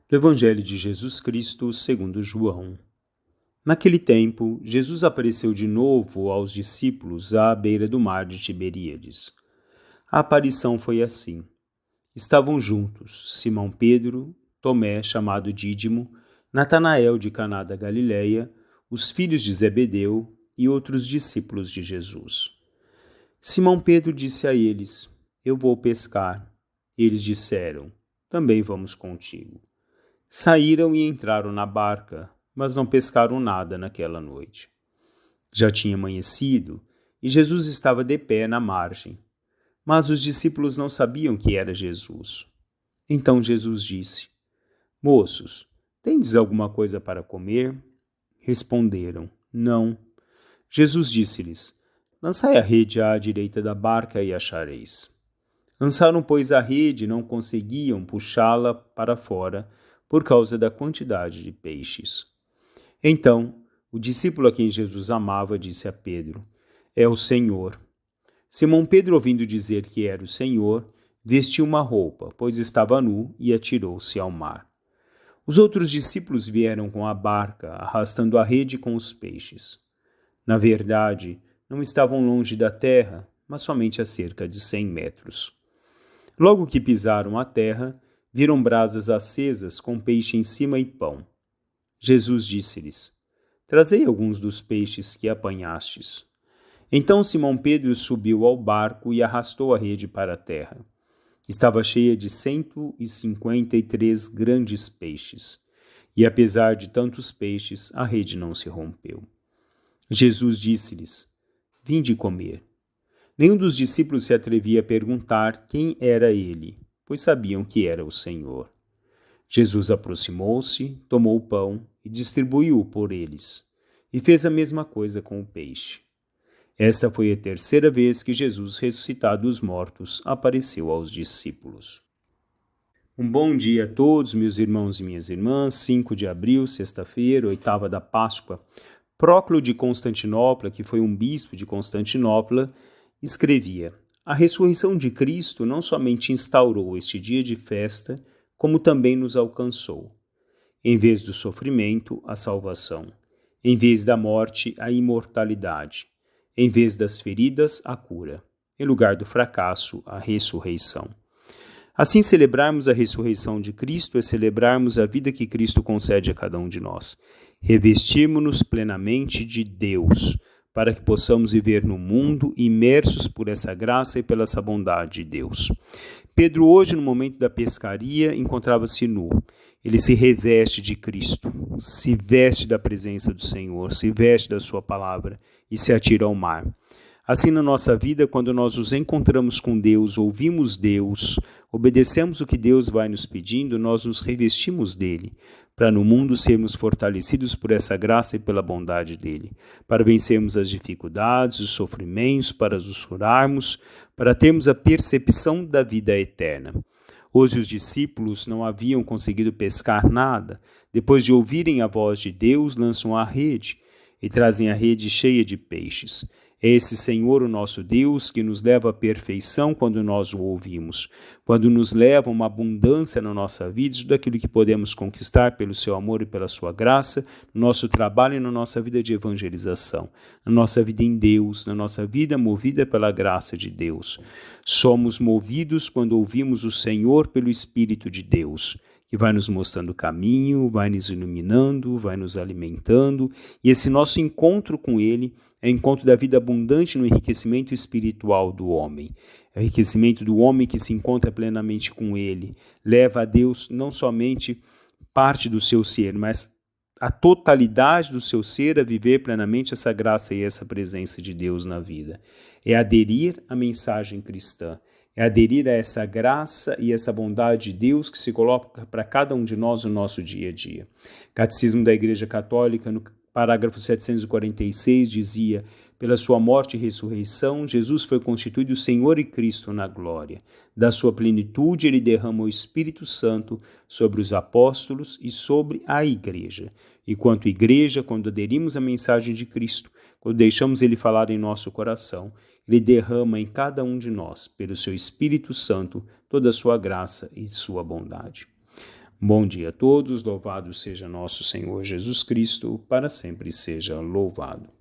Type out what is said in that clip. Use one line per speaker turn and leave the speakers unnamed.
Do Evangelho de Jesus Cristo segundo João. Naquele tempo, Jesus apareceu de novo aos discípulos à beira do mar de Tiberíades. A aparição foi assim. Estavam juntos Simão Pedro, Tomé, chamado Dídimo, Natanael de Caná da Galileia, os filhos de Zebedeu e outros discípulos de Jesus. Simão Pedro disse a eles: Eu vou pescar. Eles disseram: Também vamos contigo. Saíram e entraram na barca, mas não pescaram nada naquela noite. Já tinha amanhecido e Jesus estava de pé na margem, mas os discípulos não sabiam que era Jesus. Então Jesus disse: Moços, tendes alguma coisa para comer? Responderam: Não. Jesus disse-lhes: Lançai a rede à direita da barca e achareis. Lançaram, pois, a rede e não conseguiam puxá-la para fora, por causa da quantidade de peixes. Então, o discípulo a quem Jesus amava disse a Pedro: É o Senhor. Simão Pedro, ouvindo dizer que era o Senhor, vestiu uma roupa, pois estava nu, e atirou-se ao mar. Os outros discípulos vieram com a barca, arrastando a rede com os peixes. Na verdade, não estavam longe da terra, mas somente a cerca de 100 metros. Logo que pisaram a terra, viram brasas acesas com peixe em cima e pão. Jesus disse-lhes: Trazei alguns dos peixes que apanhastes. Então Simão Pedro subiu ao barco e arrastou a rede para a terra. Estava cheia de 153 grandes peixes, e apesar de tantos peixes, a rede não se rompeu. Jesus disse-lhes: Vinde comer. Nenhum dos discípulos se atrevia a perguntar quem era ele, pois sabiam que era o Senhor. Jesus aproximou-se, tomou o pão e distribuiu-o por eles, e fez a mesma coisa com o peixe. Esta foi a terceira vez que Jesus, ressuscitado dos mortos, apareceu aos discípulos. Um bom dia a todos, meus irmãos e minhas irmãs. 5 de abril, sexta-feira, oitava da Páscoa. Próclo de Constantinopla, que foi um bispo de Constantinopla, escrevia: A ressurreição de Cristo não somente instaurou este dia de festa, como também nos alcançou. Em vez do sofrimento, a salvação. Em vez da morte, a imortalidade. Em vez das feridas, a cura. Em lugar do fracasso, a ressurreição. Assim, celebrarmos a ressurreição de Cristo é celebrarmos a vida que Cristo concede a cada um de nós. Revestirmos-nos plenamente de Deus, para que possamos viver no mundo imersos por essa graça e pela essa bondade de Deus. Pedro, hoje, no momento da pescaria, encontrava-se nu. Ele se reveste de Cristo, se veste da presença do Senhor, se veste da sua palavra e se atira ao mar. Assim, na nossa vida, quando nós nos encontramos com Deus, ouvimos Deus, obedecemos o que Deus vai nos pedindo, nós nos revestimos dele, para no mundo sermos fortalecidos por essa graça e pela bondade dele, para vencermos as dificuldades, os sofrimentos, para nos curarmos, para termos a percepção da vida eterna. Hoje os discípulos não haviam conseguido pescar nada. Depois de ouvirem a voz de Deus, lançam a rede e trazem a rede cheia de peixes. É esse Senhor, o nosso Deus, que nos leva à perfeição quando nós o ouvimos, quando nos leva a uma abundância na nossa vida, de tudo aquilo que podemos conquistar pelo seu amor e pela sua graça, no nosso trabalho e na nossa vida de evangelização, na nossa vida em Deus, na nossa vida movida pela graça de Deus. Somos movidos quando ouvimos o Senhor pelo Espírito de Deus, que vai nos mostrando o caminho, vai nos iluminando, vai nos alimentando, e esse nosso encontro com Ele é o encontro da vida abundante no enriquecimento espiritual do homem. É o enriquecimento do homem que se encontra plenamente com Ele, leva a Deus não somente parte do seu ser, mas a totalidade do seu ser a viver plenamente essa graça e essa presença de Deus na vida. É aderir à mensagem cristã. É aderir a essa graça e essa bondade de Deus que se coloca para cada um de nós no nosso dia a dia. Catecismo da Igreja Católica, no parágrafo 746, dizia: Pela sua morte e ressurreição, Jesus foi constituído Senhor e Cristo na glória. Da sua plenitude, ele derrama o Espírito Santo sobre os apóstolos e sobre a Igreja. E quanto Igreja, quando aderimos à mensagem de Cristo, quando deixamos ele falar em nosso coração, ele derrama em cada um de nós, pelo seu Espírito Santo, toda a sua graça e sua bondade. Bom dia a todos, louvado seja nosso Senhor Jesus Cristo, para sempre seja louvado.